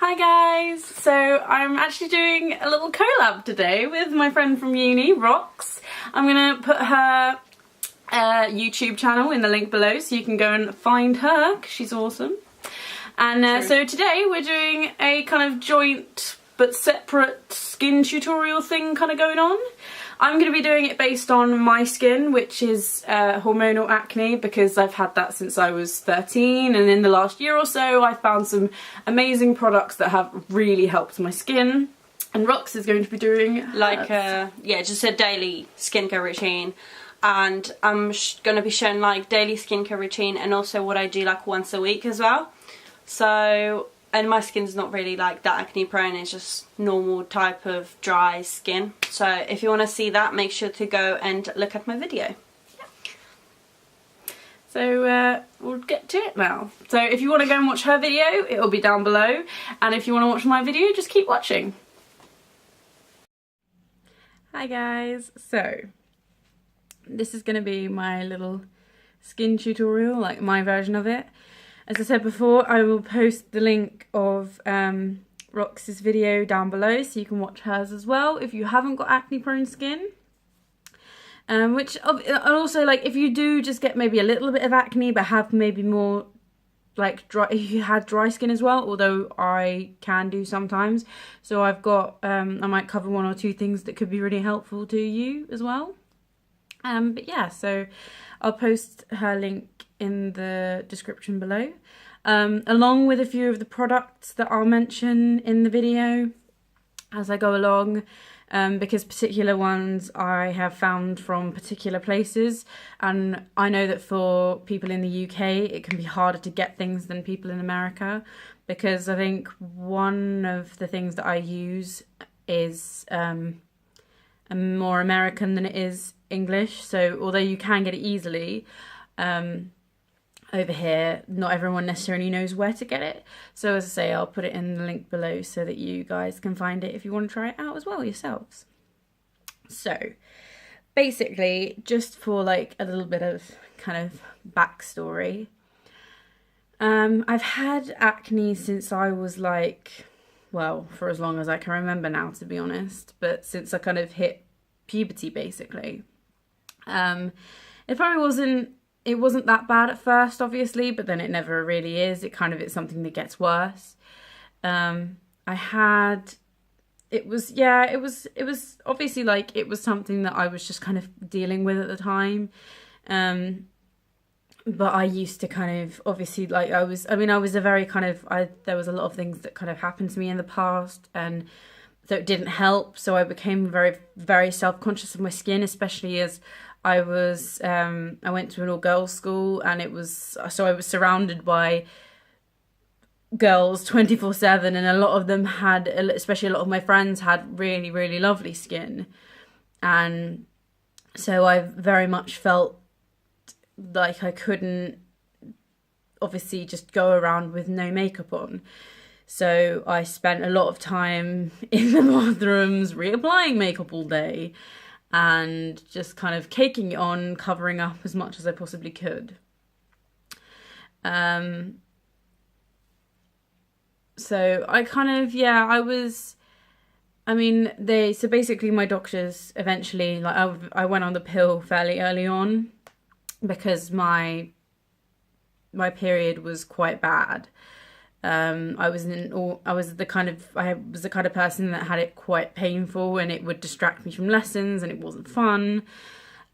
Hi guys! So I'm actually doing a little collab today with my friend from uni, Rox. I'm gonna put her YouTube channel in the link below so you can go and find her because she's awesome. And so today we're doing a kind of joint but separate skin tutorial thing kind of going on. I'm going to be doing it based on my skin, which is hormonal acne, because I've had that since I was 13, and in the last year or so I found some amazing products that have really helped my skin. And Rox is going to be doing like just a daily skincare routine, and I'm going to be showing like daily skincare routine and also what I do like once a week as well. So, and my skin's not really like that acne prone, it's just normal type of dry skin. So if you want to see that, make sure to go and look at my video. So we'll get to it now. So if you want to go and watch her video, it'll be down below. And if you want to watch my video, just keep watching. Hi guys. So this is going to be my little skin tutorial, like my version of it. As I said before, I will post the link of Rox's video down below so you can watch hers as well if you haven't got acne prone skin. And also, like, if you do just get maybe a little bit of acne but have maybe more like dry, if you had dry skin as well, although I can do sometimes. So I've got, I might cover one or two things that could be really helpful to you as well. But yeah, so I'll post her link in the description below, along with a few of the products that I'll mention in the video as I go along, because particular ones I have found from particular places, and I know that for people in the UK it can be harder to get things than people in America, because I think one of the things that I use is more American than it is English. So although you can get it easily, over here not everyone necessarily knows where to get it. So as I say, I'll put it in the link below so that you guys can find it if you want to try it out as well yourselves. So basically, just for like a little bit of kind of backstory, I've had acne since I was like, well, for as long as I can remember now, to be honest, but since I kind of hit puberty basically. It probably wasn't that bad at first, obviously, but then it never really is. It's something that gets worse. It was obviously like, it was something that I was just kind of dealing with at the time. But I used to kind of, obviously, like I was a very kind of, there was a lot of things that kind of happened to me in the past, and so it didn't help. So I became very, very self-conscious of my skin, especially as I went to an all-girls school, and I was surrounded by girls 24/7, and a lot of them had, especially a lot of my friends had really, really lovely skin. And so I very much felt like I couldn't obviously just go around with no makeup on. So I spent a lot of time in the bathrooms reapplying makeup all day and just kind of caking it on, covering up as much as I possibly could. So I kind of, so basically my doctors eventually, like I went on the pill fairly early on because my period was quite bad. I was the kind of person that had it quite painful, and it would distract me from lessons, and it wasn't fun.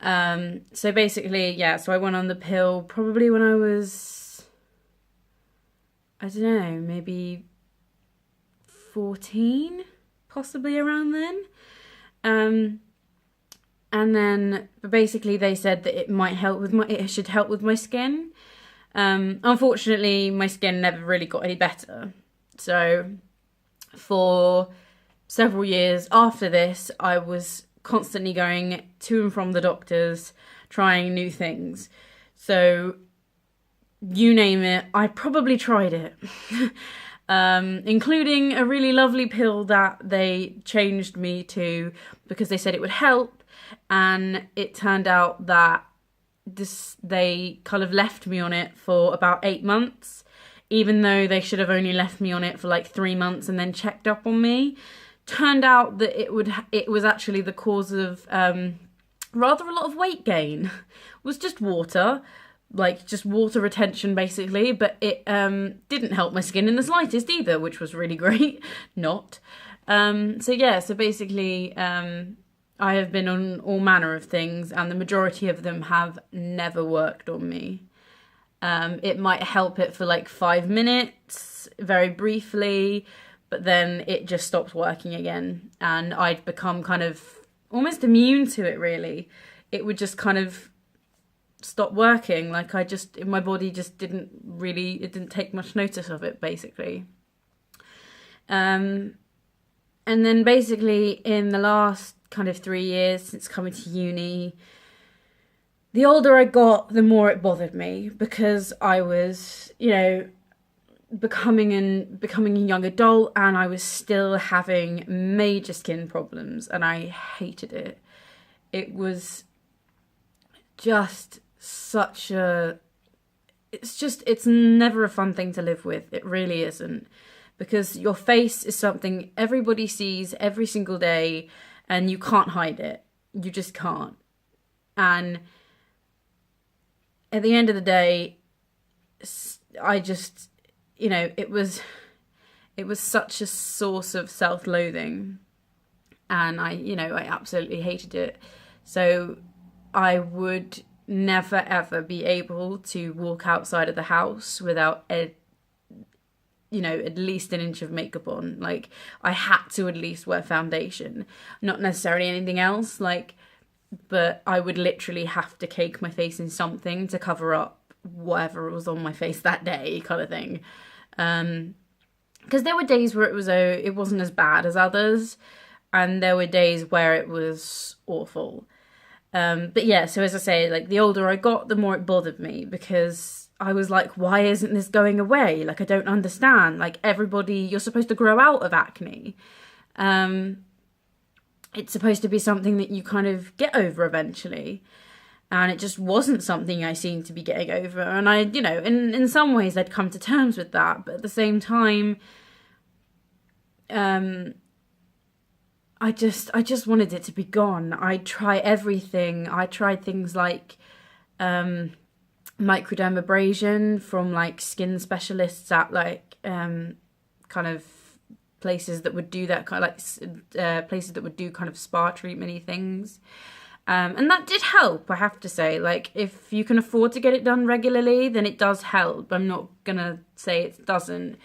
So basically, so I went on the pill probably when I was, I don't know, maybe 14, possibly around then. And then, but basically they said that it should help with my skin. Unfortunately, my skin never really got any better. So for several years after this, I was constantly going to and from the doctors, trying new things. So you name it, I probably tried it. Including a really lovely pill that they changed me to because they said it would help. And it turned out that they kind of left me on it for about 8 months even though they should have only left me on it for like 3 months and then checked up on me. Turned out that it was actually the cause of rather a lot of weight gain. It was just water, like just water retention basically, but it didn't help my skin in the slightest either, which was really great. Not. So basically I have been on all manner of things, and the majority of them have never worked on me. It might help it for like 5 minutes, very briefly, but then it just stopped working again, and I'd become kind of almost immune to it, really. It would just kind of stop working. Like my body just it didn't take much notice of it, basically. And then basically in the last kind of 3 years since coming to uni, the older I got, the more it bothered me, because I was, becoming a young adult, and I was still having major skin problems, and I hated it. It was just it's never a fun thing to live with. It really isn't, because your face is something everybody sees every single day, and you can't hide it. You just can't. And at the end of the day, I just, it was such a source of self-loathing, and I absolutely hated it. So I would never ever be able to walk outside of the house without at least an inch of makeup on. Like, I had to at least wear foundation, not necessarily anything else, but I would literally have to cake my face in something to cover up whatever was on my face that day, kind of thing. Because there were days where it wasn't as bad as others, and there were days where it was awful. But yeah, so as I say, like, the older I got, the more it bothered me, because I was like, why isn't this going away? Like, I don't understand. Like, you're supposed to grow out of acne. It's supposed to be something that you kind of get over eventually. And it just wasn't something I seemed to be getting over. And I, in some ways I'd come to terms with that. But at the same time, I just wanted it to be gone. I'd try everything. I tried things like microdermabrasion from like skin specialists at like kind of places that would do that, kind of like places that would do kind of spa treatment-y things. And that did help, I have to say. Like, if you can afford to get it done regularly, then it does help. I'm not gonna say it doesn't.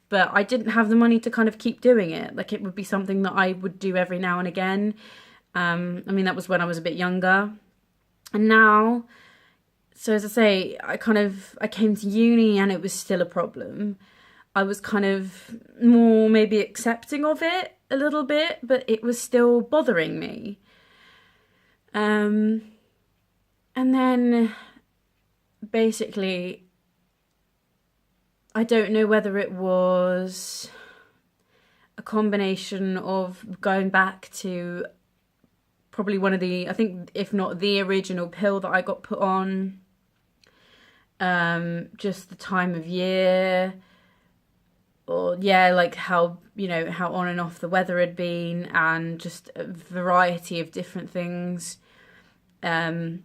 But I didn't have the money to kind of keep doing it. Like, it would be something that I would do every now and again. That was when I was a bit younger. And now, so as I say, I came to uni and it was still a problem. I was kind of more maybe accepting of it a little bit, but it was still bothering me. And then basically, I don't know whether it was a combination of going back to probably one of the, I think, if not the original pill that I got put on, just the time of year, or like how on and off the weather had been, and just a variety of different things, for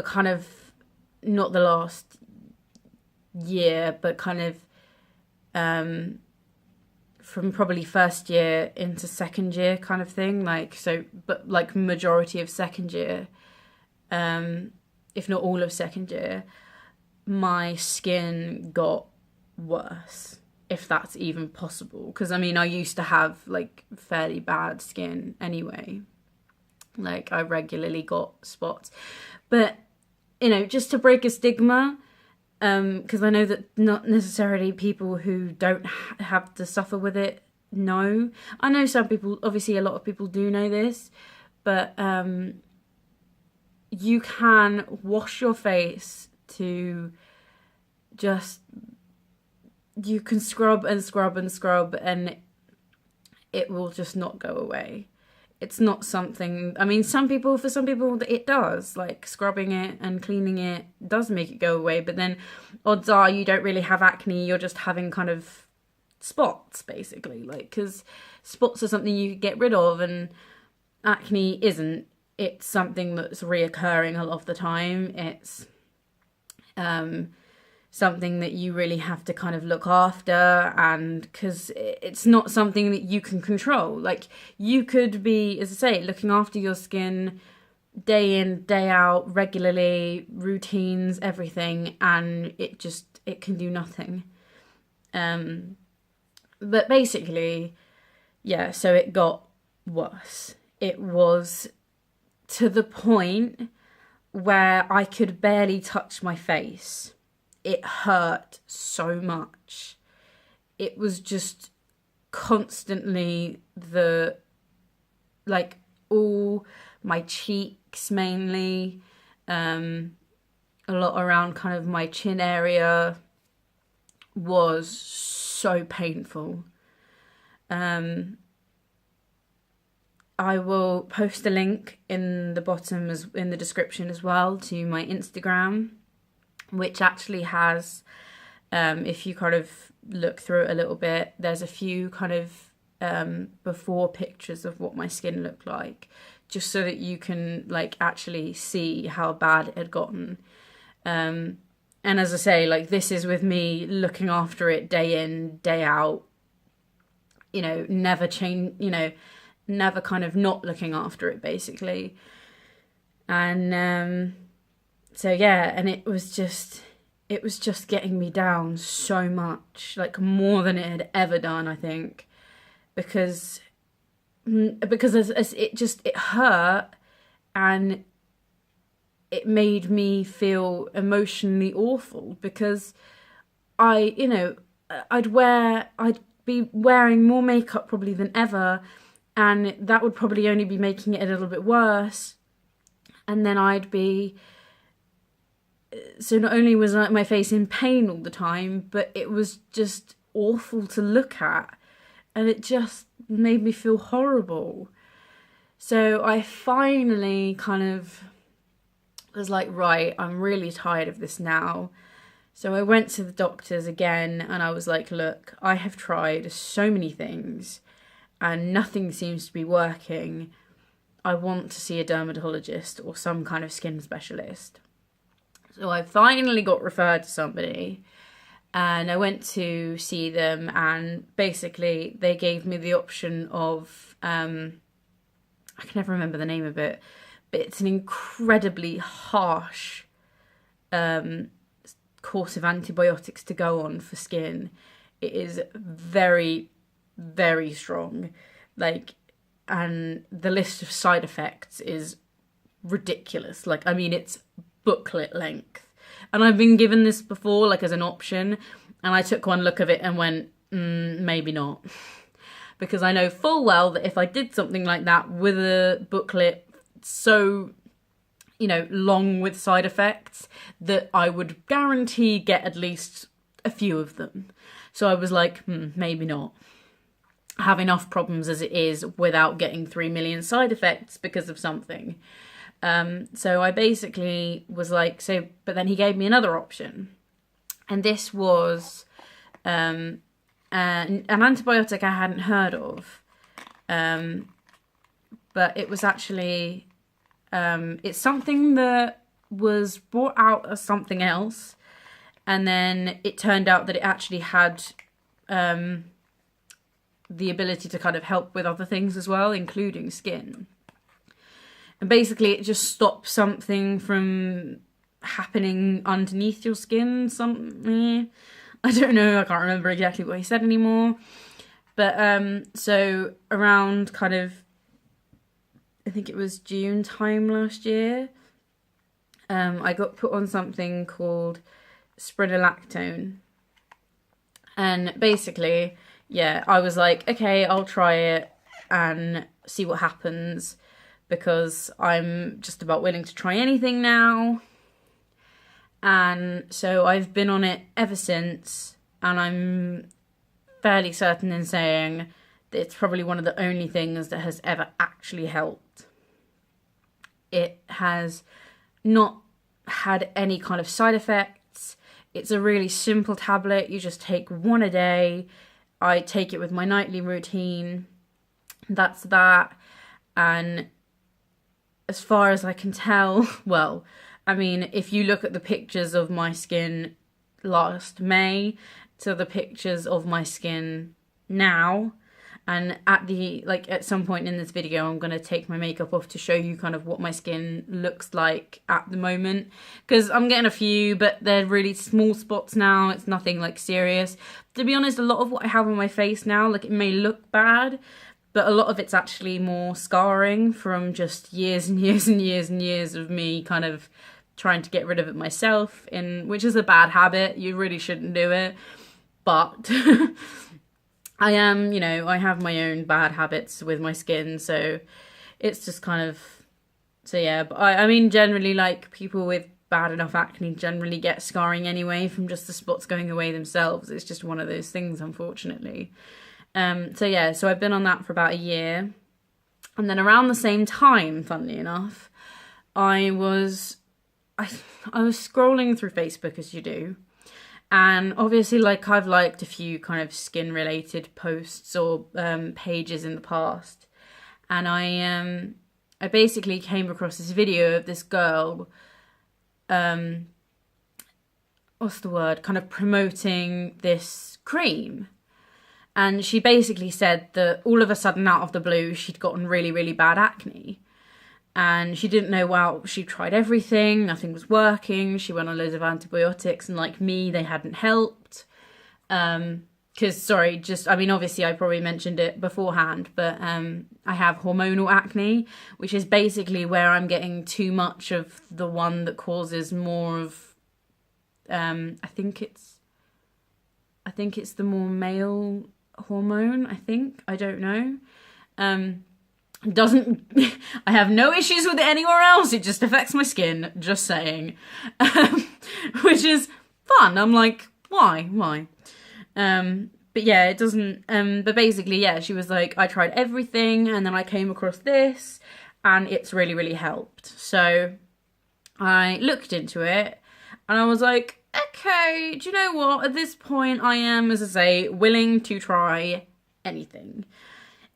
kind of not the last year, but kind of from probably first year into second year kind of thing, but majority of second year, if not all of second year, my skin got worse, if that's even possible, because I used to have like fairly bad skin anyway. Like, I regularly got spots, but just to break a stigma, because I know that not necessarily people who don't have to suffer with it know. I know some people, obviously a lot of people do know this, but you can wash your face to you can scrub and scrub and scrub, and it will just not go away. it's not something, I mean, for some people it does, like scrubbing it and cleaning it does make it go away, but then odds are you don't really have acne, you're just having kind of spots, basically, like, because spots are something you get rid of and acne isn't. It's something that's reoccurring a lot of the time. It's something that you really have to kind of look after, and because it's not something that you can control. Like, you could be, as I say, looking after your skin day in, day out, regularly, routines, everything, and it can do nothing. But basically, yeah, so it got worse. It was to the point where I could barely touch my face. It hurt so much. It was just constantly all my cheeks mainly, a lot around kind of my chin area was so painful. I will post a link in the bottom, in the description as well, to my Instagram, which actually has, if you kind of look through it a little bit, there's a few kind of before pictures of what my skin looked like, just so that you can like actually see how bad it had gotten. And as I say, like, this is with me looking after it day in, day out, you know, never change, you know, never kind of not looking after it, basically. And so yeah, and it was just getting me down so much, like more than it had ever done, I think, because it hurt, and it made me feel emotionally awful, because I'd be wearing more makeup probably than ever, and that would probably only be making it a little bit worse. And then so not only was my face in pain all the time, but it was just awful to look at, and it just made me feel horrible. So I finally kind of was like, right, I'm really tired of this now. So I went to the doctors again, and I was like, look, I have tried so many things and nothing seems to be working. I want to see a dermatologist or some kind of skin specialist. So I finally got referred to somebody, and I went to see them, and basically they gave me the option of, I can never remember the name of it, but it's an incredibly harsh course of antibiotics to go on for skin. It is very, very strong, like, and the list of side effects is ridiculous. Like, I mean, it's booklet length, and I've been given this before, like, as an option, and I took one look of it and went, maybe not, because I know full well that if I did something like that with a booklet so, you know, long with side effects, that I would guarantee get at least a few of them. So I was like, maybe not. I have enough problems as it is without getting 3 million side effects because of something. So I basically was like, but then he gave me another option. And this was an antibiotic I hadn't heard of. But it was actually, it's something that was brought out as something else. And then it turned out that it actually had the ability to kind of help with other things as well, including skin. And basically it just stops something from happening underneath your skin. I don't know, I can't remember exactly what he said anymore. But so around kind of, I think it was June time last year, I got put on something called spironolactone. And basically, yeah, I was like, okay, I'll try it and see what happens, because I'm just about willing to try anything now. And so I've been on it ever since, and I'm fairly certain in saying it's probably one of the only things that has ever actually helped. It has not had any kind of side effects. It's a really simple tablet. You just take one a day. I take it with my nightly routine. That's that. And as far as I can tell, well, I mean, if you look at the pictures of my skin last May to the pictures of my skin now, and at some point in this video, I'm going to take my makeup off to show you kind of what my skin looks like at the moment. Because I'm getting a few, but they're really small spots now. It's nothing like serious. To be honest, a lot of what I have on my face now, like, it may look bad, but a lot of it's actually more scarring from just years and years and years and years of me kind of trying to get rid of it myself, which is a bad habit. You really shouldn't do it. But I am, I have my own bad habits with my skin, so it's just kind of, so yeah. But I mean, generally, like, people with bad enough acne generally get scarring anyway from just the spots going away themselves. It's just one of those things, unfortunately. So yeah, so I've been on that for about a year. And then around the same time, funnily enough, I was scrolling through Facebook, as you do. And obviously, like, I've liked a few kind of skin related posts or pages in the past. And I basically came across this video of this girl, what's the word, kind of promoting this cream. And she basically said that all of a sudden, out of the blue, she'd gotten really, really bad acne. And she didn't know, well, she tried everything, nothing was working. She went on loads of antibiotics, and like me, they hadn't helped. Obviously I probably mentioned it beforehand, but I have hormonal acne, which is basically where I'm getting too much of the one that causes more of, I think it's the more male hormone, I don't know. I have no issues with it anywhere else, it just affects my skin, just saying. Which is fun. I'm like, why? But yeah, it doesn't, but basically, yeah, she was like, I tried everything, and then I came across this, and it's really, really helped. So I looked into it, and I was like, okay, do you know what? At this point, I am, as I say, willing to try anything.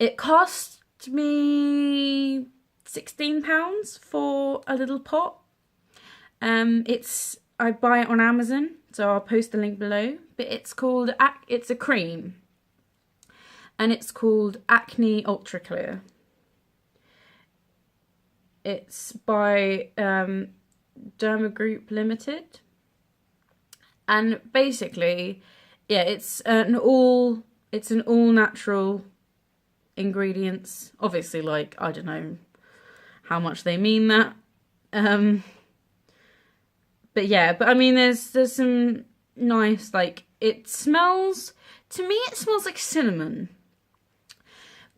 It cost me £16 for a little pot. I buy it on Amazon, so I'll post the link below. But it's a cream, and it's called Acne Ultra Clear. It's by Derma Group Limited, and basically, yeah, it's an all natural ingredients. Obviously, like, I don't know how much they mean that. But yeah, but I mean, there's some nice, like, it smells like cinnamon.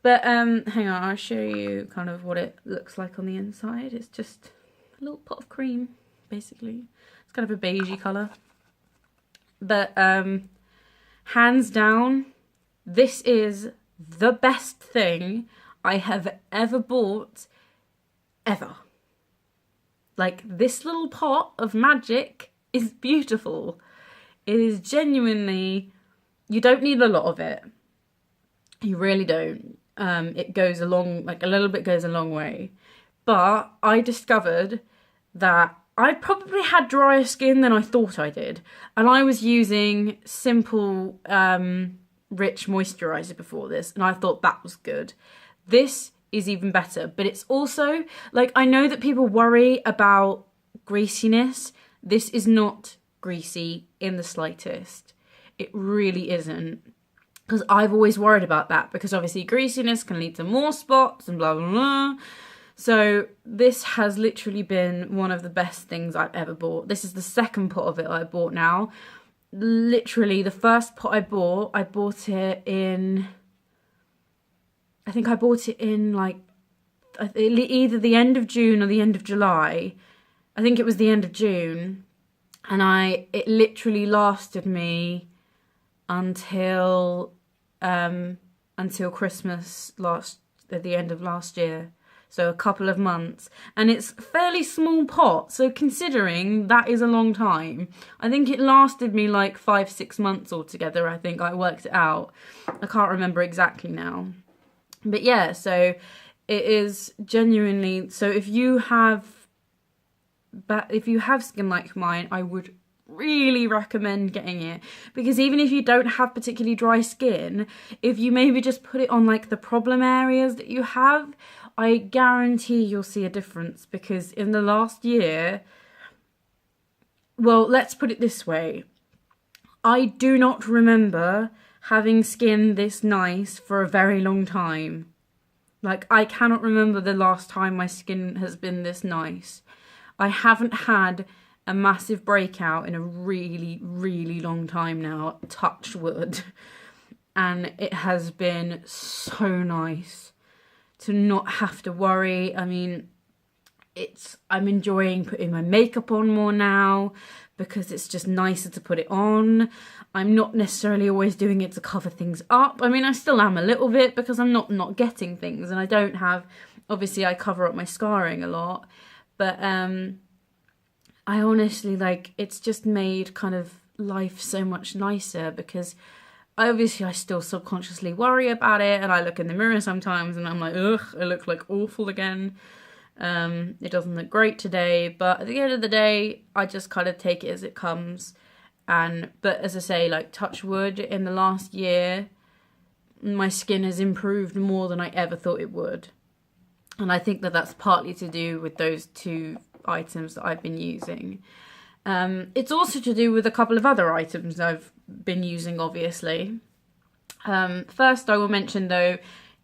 But hang on, I'll show you kind of what it looks like on the inside. It's just a little pot of cream, basically. It's kind of a beigey colour. But hands down, this is the best thing I have ever bought, ever. Like, this little pot of magic is beautiful. It is genuinely, you don't need a lot of it. You really don't. It goes along, like, a little bit goes a long way. But I discovered that I probably had drier skin than I thought I did. And I was using simple, rich moisturiser before this, and I thought that was good. This is even better, but it's also, like, I know that people worry about greasiness. This is not greasy in the slightest. It really isn't. Because I've always worried about that, because obviously greasiness can lead to more spots and blah, blah, blah. So this has literally been one of the best things I've ever bought. This is the second pot of it I bought now. Literally, the first pot I bought it in, I think I bought it in, like, either the end of June or the end of July. I think it was the end of June. And it literally lasted me until until Christmas at the end of last year. So a couple of months, and it's a fairly small pot, so considering that is a long time, I think it lasted me like 5-6 months altogether. I think I worked it out. I can't remember exactly now, but yeah, so it is genuinely, so if you have skin like mine, I would really recommend getting it, because even if you don't have particularly dry skin, if you maybe just put it on like the problem areas that you have, I guarantee you'll see a difference. Because in the last year, well, let's put it this way, I do not remember having skin this nice for a very long time. Like, I cannot remember the last time my skin has been this nice. I haven't had a massive breakout in a really, really long time now, touch wood. And it has been so nice to not have to worry. I mean, I'm enjoying putting my makeup on more now because it's just nicer to put it on. I'm not necessarily always doing it to cover things up. I mean, I still am a little bit because I'm not getting things, and I don't have, obviously I cover up my scarring a lot, but I honestly, like, it's just made kind of life so much nicer, because I still subconsciously worry about it, and I look in the mirror sometimes and I'm like, ugh, I look like awful again. It doesn't look great today, but at the end of the day, I just kind of take it as it comes. But as I say, like, touch wood, in the last year, my skin has improved more than I ever thought it would. And I think that that's partly to do with those two items that I've been using. It's also to do with a couple of other items I've been using, obviously. First, I will mention, though,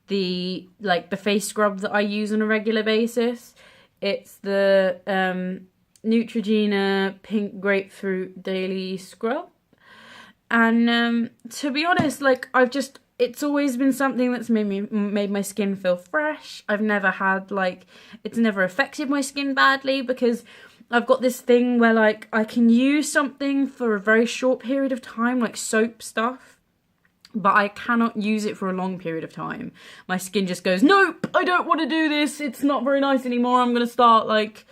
the face scrub that I use on a regular basis. It's the Neutrogena Pink Grapefruit Daily Scrub. And to be honest, like, it's always been something that's made my skin feel fresh. I've never had, like, it's never affected my skin badly, because I've got this thing where, like, I can use something for a very short period of time, like soap stuff, but I cannot use it for a long period of time. My skin just goes, nope, I don't want to do this. It's not very nice anymore. I'm going to start, like,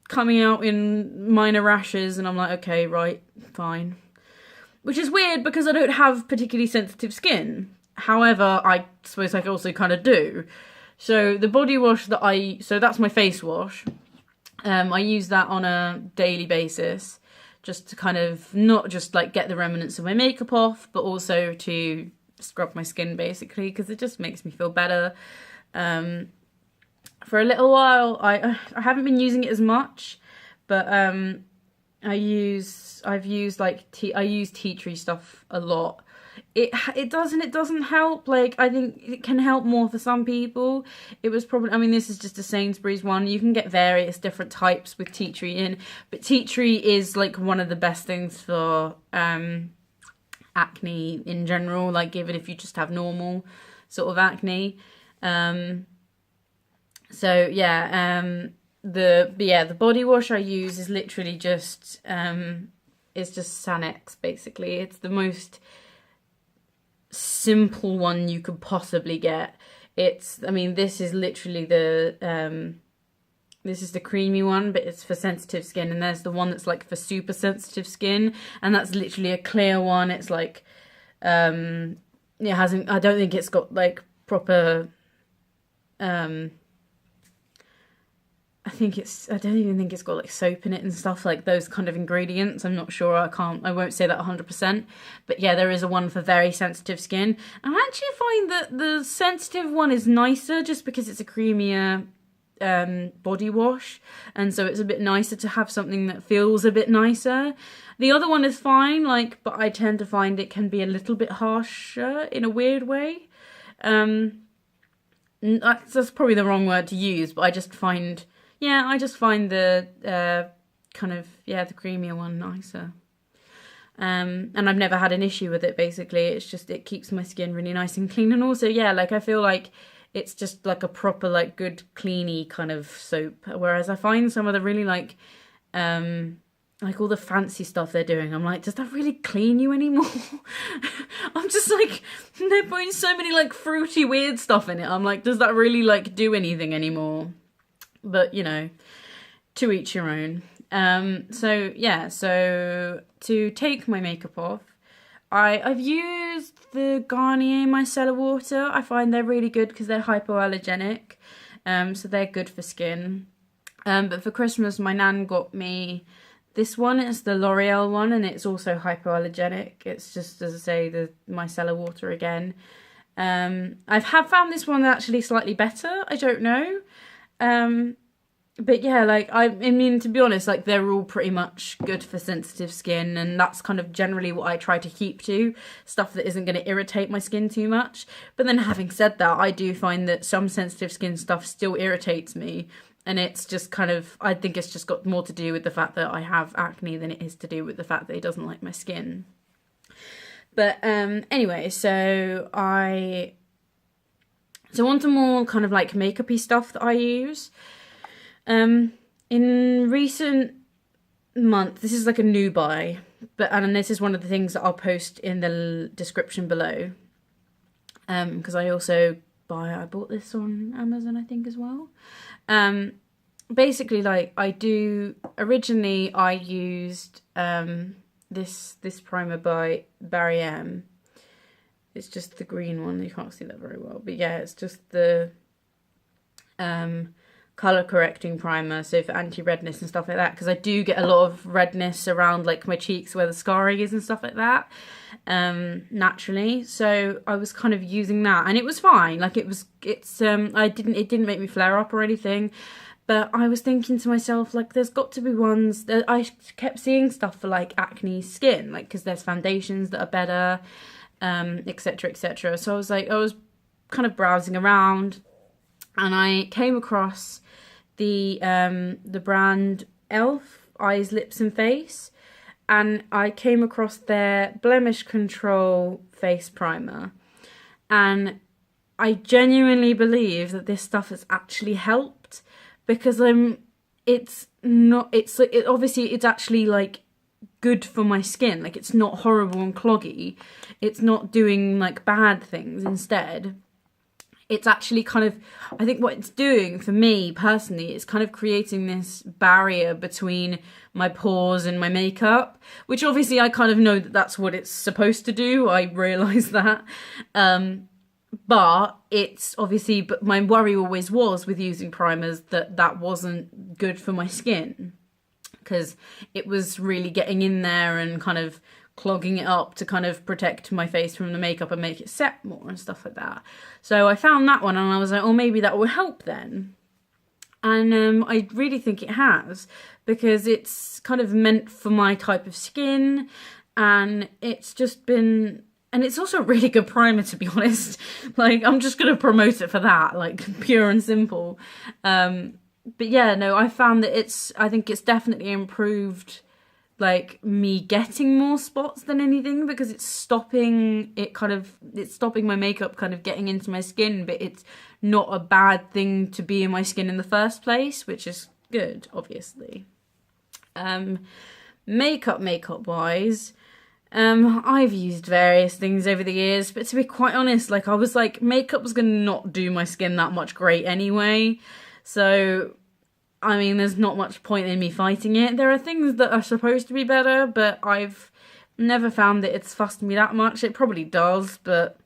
coming out in minor rashes, and I'm like, okay, right, fine. Which is weird because I don't have particularly sensitive skin. However, I suppose I also kind of do. So the body wash that so that's my face wash. I use that on a daily basis, just to kind of not just like get the remnants of my makeup off, but also to scrub my skin, basically, because it just makes me feel better. For a little while, I haven't been using it as much, but I use tea tree stuff a lot. It doesn't help. Like, I think it can help more for some people. It was probably, I mean, this is just a Sainsbury's one. You can get various different types with tea tree in, but tea tree is like one of the best things for acne in general. Like, even if you just have normal sort of acne. So yeah, the body wash I use is literally just Sanex, basically. It's the most simple one you could possibly get. I mean, this is literally this is the creamy one, but it's for sensitive skin, and there's the one that's like for super sensitive skin, and that's literally a clear one. It's like it hasn't, I don't think it's got like proper I don't even think it's got like soap in it and stuff, like those kind of ingredients. I'm not sure, I won't say that 100%. But yeah, there is a one for very sensitive skin. And I actually find that the sensitive one is nicer just because it's a creamier body wash. And so it's a bit nicer to have something that feels a bit nicer. The other one is fine, like, but I tend to find it can be a little bit harsher in a weird way. That's probably the wrong word to use, but I just find the the creamier one nicer. And I've never had an issue with it, basically. It's just, it keeps my skin really nice and clean. And also, yeah, like, I feel like it's just like a proper, like, good, cleany kind of soap. Whereas I find some of the really, like, like all the fancy stuff they're doing, I'm like, does that really clean you anymore? I'm just like, they're putting so many like fruity weird stuff in it. I'm like, does that really like do anything anymore? But you know, to each your own. So yeah, so to take my makeup off, I've used the Garnier Micellar Water. I find they're really good because they're hypoallergenic, so they're good for skin. But for Christmas, my nan got me this one. It's the L'Oreal one, and it's also hypoallergenic. It's just, as I say, the micellar water again. I've found this one actually slightly better. I don't know. But yeah, like, I mean, to be honest, like, they're all pretty much good for sensitive skin, and that's kind of generally what I try to keep to, stuff that isn't going to irritate my skin too much. But then having said that, I do find that some sensitive skin stuff still irritates me, and it's just kind of, I think it's just got more to do with the fact that I have acne than it is to do with the fact that it doesn't like my skin. But anyway, so on to more kind of like makeup-y stuff that I use. In recent months, this is like a new buy, and this is one of the things that I'll post in the description below. Because I bought this on Amazon, I think, as well. Basically, like, originally I used this primer by Barry M. It's just the green one. You can't see that very well, but yeah, it's just the color correcting primer, so for anti-redness and stuff like that, because I do get a lot of redness around like my cheeks where the scarring is and stuff like that, naturally. So I was kind of using that, and it was fine. Like, it didn't make me flare up or anything. But I was thinking to myself, like, there's got to be ones that I kept seeing stuff for like acne skin, like, because there's foundations that are better, etc, etc. So I was kind of browsing around, and I came across the brand Elf Eyes, Lips and Face, and I came across their Blemish Control face primer, and I genuinely believe that this stuff has actually helped, because obviously it's actually like good for my skin. Like, it's not horrible and cloggy, it's not doing like bad things. Instead, it's actually kind of, I think what it's doing for me personally is kind of creating this barrier between my pores and my makeup, which obviously I kind of know that that's what it's supposed to do. I realise that. But it's obviously, but my worry always was with using primers that wasn't good for my skin, because it was really getting in there and kind of clogging it up to kind of protect my face from the makeup and make it set more and stuff like that. So I found that one, and I was like, oh, maybe that will help then. And I really think it has, because it's kind of meant for my type of skin, and it's just been, and it's also a really good primer, to be honest. Like, I'm just going to promote it for that, like, pure and simple. But yeah, no, I found that I think it's definitely improved, like, me getting more spots than anything, because it's stopping my makeup kind of getting into my skin, but it's not a bad thing to be in my skin in the first place, which is good, obviously. Makeup wise, I've used various things over the years, but to be quite honest, like, I was like, makeup was going to not do my skin that much great anyway, so I mean, there's not much point in me fighting it. There are things that are supposed to be better, but I've never found that it's fussed me that much. It probably does, but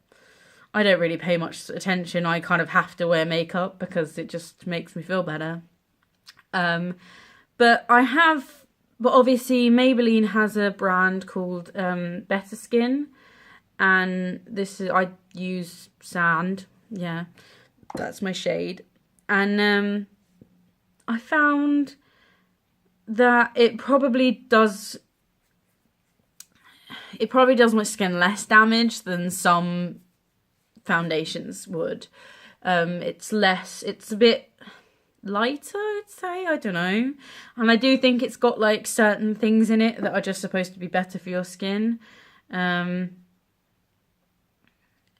I don't really pay much attention. I kind of have to wear makeup because it just makes me feel better. But obviously Maybelline has a brand called Better Skin, and I use Sand. Yeah, that's my shade. And I found that it probably does my skin less damage than some foundations would. It's a bit lighter, I'd say, I don't know. And I do think it's got like certain things in it that are just supposed to be better for your skin.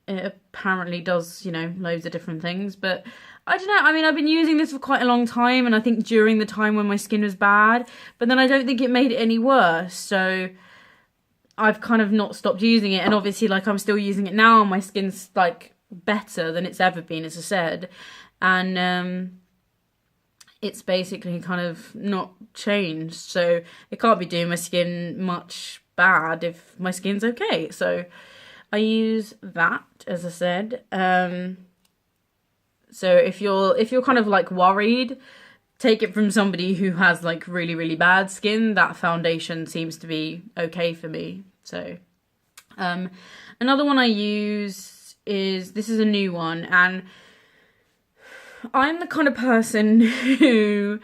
it apparently does, you know, loads of different things. But I don't know, I mean, I've been using this for quite a long time, and I think during the time when my skin was bad, but then I don't think it made it any worse, so I've kind of not stopped using it. And obviously, like, I'm still using it now, and my skin's, like, better than it's ever been, as I said. And it's basically kind of not changed, so it can't be doing my skin much bad if my skin's okay. So I use that, as I said. So if you're kind of like worried, take it from somebody who has like really, really bad skin. That foundation seems to be okay for me. So another one I use is, this is a new one, and I'm the kind of person who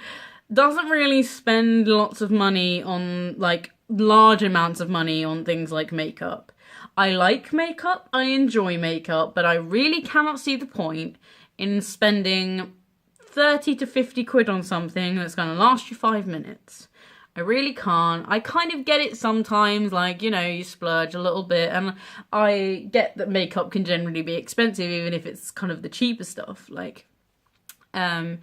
doesn't really spend lots of money on, like, large amounts of money on things like makeup. I like makeup, I enjoy makeup, but I really cannot see the point in spending 30 to 50 quid on something that's going to last you 5 minutes. I really can't. I kind of get it sometimes, like, you know, you splurge a little bit, and I get that makeup can generally be expensive, even if it's kind of the cheaper stuff, like, I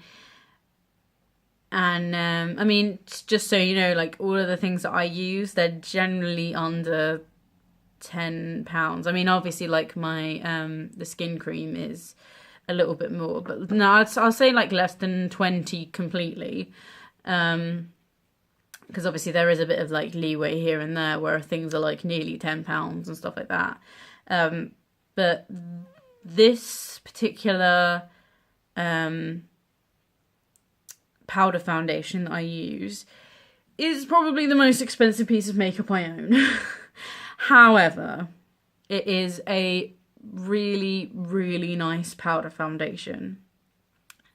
mean, just so you know, like, all of the things that I use, they're generally under £10. I mean, obviously, like, my the skin cream is a little bit more, but no, I'll say like less than 20 completely, because obviously there is a bit of like leeway here and there where things are like nearly £10 and stuff like that. But this particular powder foundation that I use is probably the most expensive piece of makeup I own. However, it is a really, really nice powder foundation,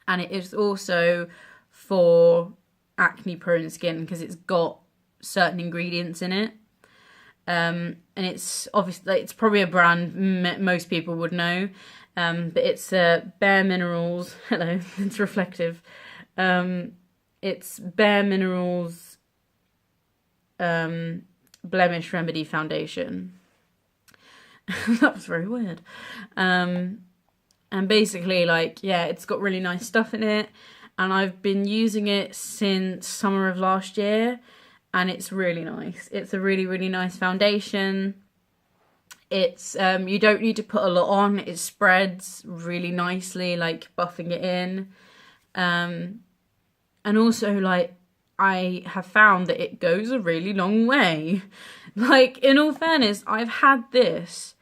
and it is also for acne prone skin because it's got certain ingredients in it, and it's obviously, it's probably a brand most people would know, but it's Bare Minerals. Hello, it's reflective. It's Bare Minerals Blemish Remedy foundation. That was very weird. And basically, like, yeah, it's got really nice stuff in it, and I've been using it since summer of last year, and it's really nice. It's a really, really nice foundation. It's you don't need to put a lot on. It spreads really nicely, like buffing it in. And also, like, I have found that it goes a really long way. Like, in all fairness, I've had this,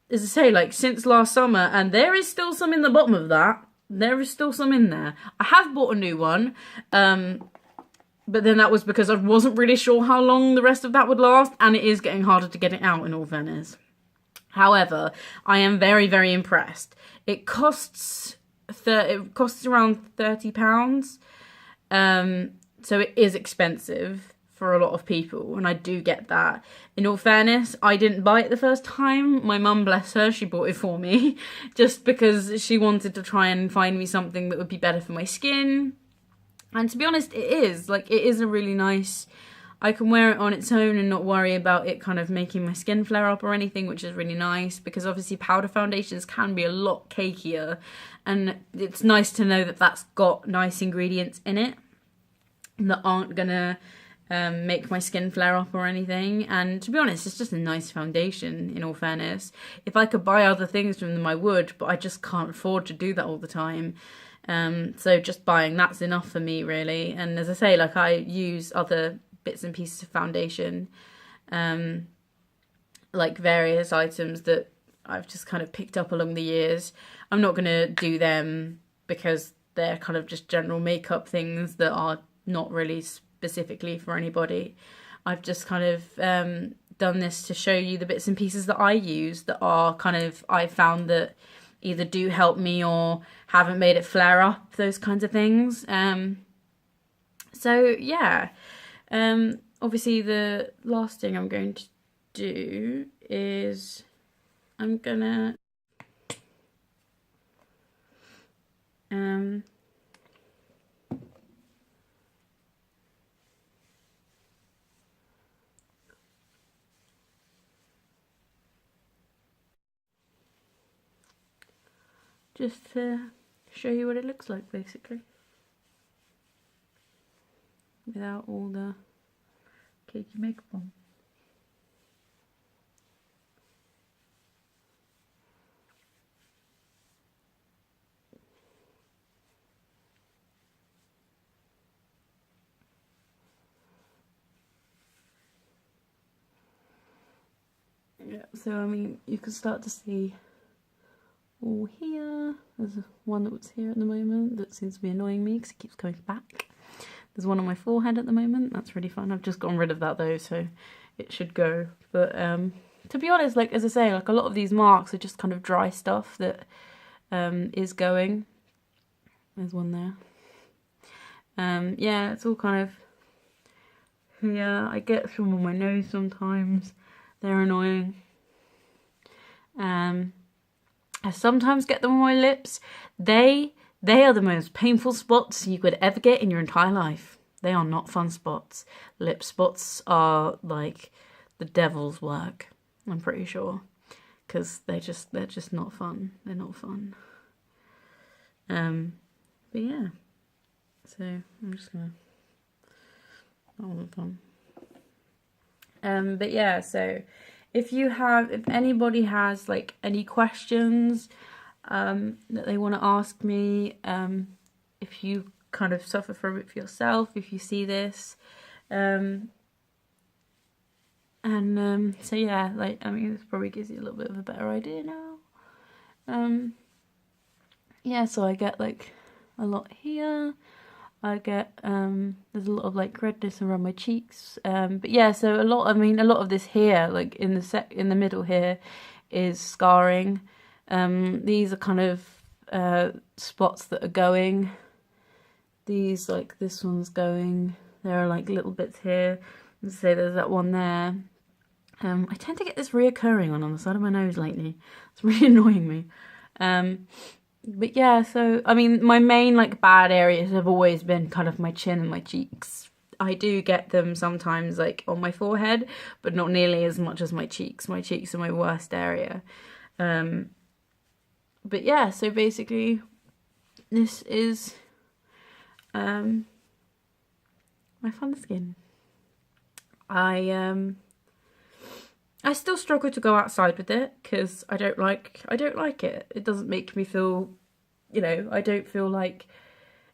as I say, like, since last summer, and there is still some in the bottom of that. There is still some in there. I have bought a new one, but then that was because I wasn't really sure how long the rest of that would last, and it is getting harder to get it out, in all fairness. However, I am very, very impressed. It costs around £30. So it is expensive for a lot of people, and I do get that. In all fairness, I didn't buy it the first time. My mum, bless her, she bought it for me just because she wanted to try and find me something that would be better for my skin. And to be honest, it is. Like, it is a really nice... I can wear it on its own and not worry about it kind of making my skin flare up or anything, which is really nice, because obviously powder foundations can be a lot cakier, and it's nice to know that that's got nice ingredients in it that aren't gonna make my skin flare up or anything. And to be honest, it's just a nice foundation, in all fairness. If I could buy other things from them, I would, but I just can't afford to do that all the time. So just buying that's enough for me, really. And as I say, like, I use other bits and pieces of foundation, like various items that I've just kind of picked up along the years. I'm not going to do them because they're kind of just general makeup things that are not really specifically for anybody. I've just kind of done this to show you the bits and pieces that I use that are kind of, I found that either do help me or haven't made it flare up, those kinds of things. So yeah, obviously the last thing I'm going to do is I'm gonna just to show you what it looks like, basically, without all the cakey makeup on. Yeah, so I mean, you can start to see all here. There's one that's here at the moment that seems to be annoying me because it keeps coming back. There's one on my forehead at the moment. That's really fun. I've just gotten rid of that though, so it should go. But to be honest, like as I say, like a lot of these marks are just kind of dry stuff that is going. There's one there. Yeah, it's all kind of here. I get some on my nose sometimes. They're annoying. I sometimes get them on my lips. They are the most painful spots you could ever get in your entire life. They are not fun spots. Lip spots are like the devil's work, I'm pretty sure, because they're just not fun. They're not fun. But yeah. So I'm just gonna. That wasn't fun. But yeah, so if anybody has like any questions that they want to ask me, if you kind of suffer from it for yourself, if you see this, so yeah, like I mean, this probably gives you a little bit of a better idea now. Yeah, so I get like a lot here. I get there's a lot of like redness around my cheeks, but yeah, so a lot of this here, like in the middle here, is scarring. These are kind of spots that are going. These, like this one's going. There are like little bits here. Let's say there's that one there. I tend to get this reoccurring on the side of my nose lately. It's really annoying me. But yeah, so I mean, my main like bad areas have always been kind of my chin and my cheeks. I do get them sometimes like on my forehead, but not nearly as much as my cheeks. My cheeks are my worst area. But yeah, so basically this is my fun skin. I still struggle to go outside with it because I don't like it. It doesn't make me feel, you know, I don't feel like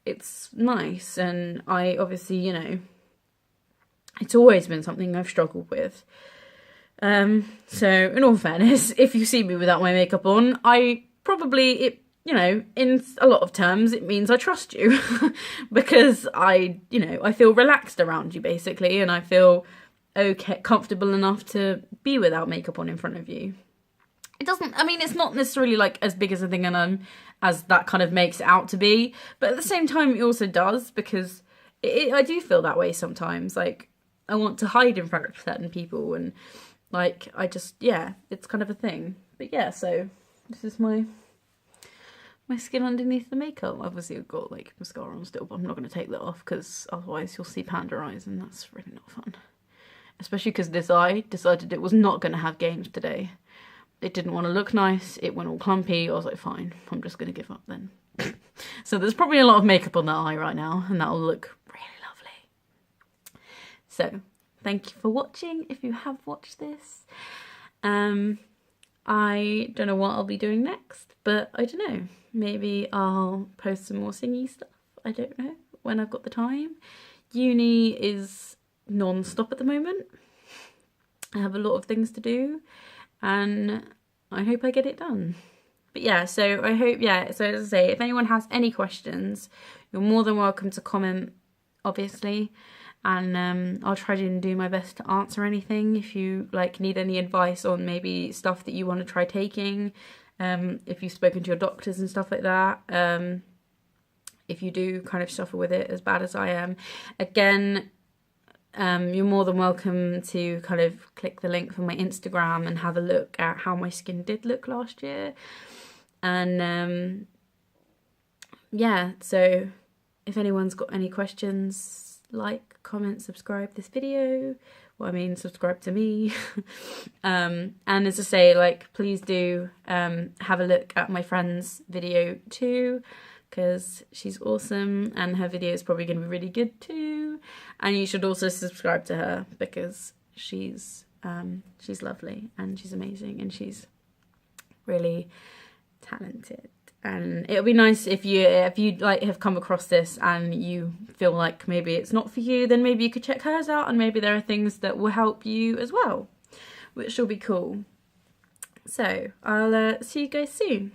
it's nice, and I obviously, you know, it's always been something I've struggled with. So in all fairness, if you see me without my makeup on, you know, in a lot of terms, it means I trust you because I feel relaxed around you basically, and I feel okay, comfortable enough to be without makeup on in front of you. It's not necessarily like as big as a thing as that kind of makes it out to be, but at the same time it also does, because I do feel that way sometimes. Like I want to hide in front of certain people, and like it's kind of a thing. But yeah, so this is my skin underneath the makeup. Obviously I've got like mascara on still, but I'm not going to take that off because otherwise you'll see panda eyes, and that's really not fun. Especially because this eye decided it was not going to have games today. It didn't want to look nice. It went all clumpy. I was like, fine, I'm just going to give up then. So there's probably a lot of makeup on that eye right now, and that'll look really lovely. So thank you for watching if you have watched this. I don't know what I'll be doing next, but I don't know. Maybe I'll post some more singy stuff. I don't know when I've got the time. Uni is non-stop at the moment. I have a lot of things to do, and I hope I get it done. But yeah, so I hope, so as I say, if anyone has any questions, you're more than welcome to comment, obviously, and I'll try to do my best to answer anything. If you like need any advice on maybe stuff that you want to try taking, if you've spoken to your doctors and stuff like that, if you do kind of suffer with it as bad as I am, again, you're more than welcome to kind of click the link from my Instagram and have a look at how my skin did look last year. And yeah, so if anyone's got any questions, like, comment, subscribe this video, well, I mean, subscribe to me. And as I say, like, please do have a look at my friend's video too, because she's awesome and her video is probably going to be really good too. And you should also subscribe to her because she's lovely and she's amazing and she's really talented. And it'll be nice if you like have come across this and you feel like maybe it's not for you, then maybe you could check hers out and maybe there are things that will help you as well, which will be cool. So I'll see you guys soon.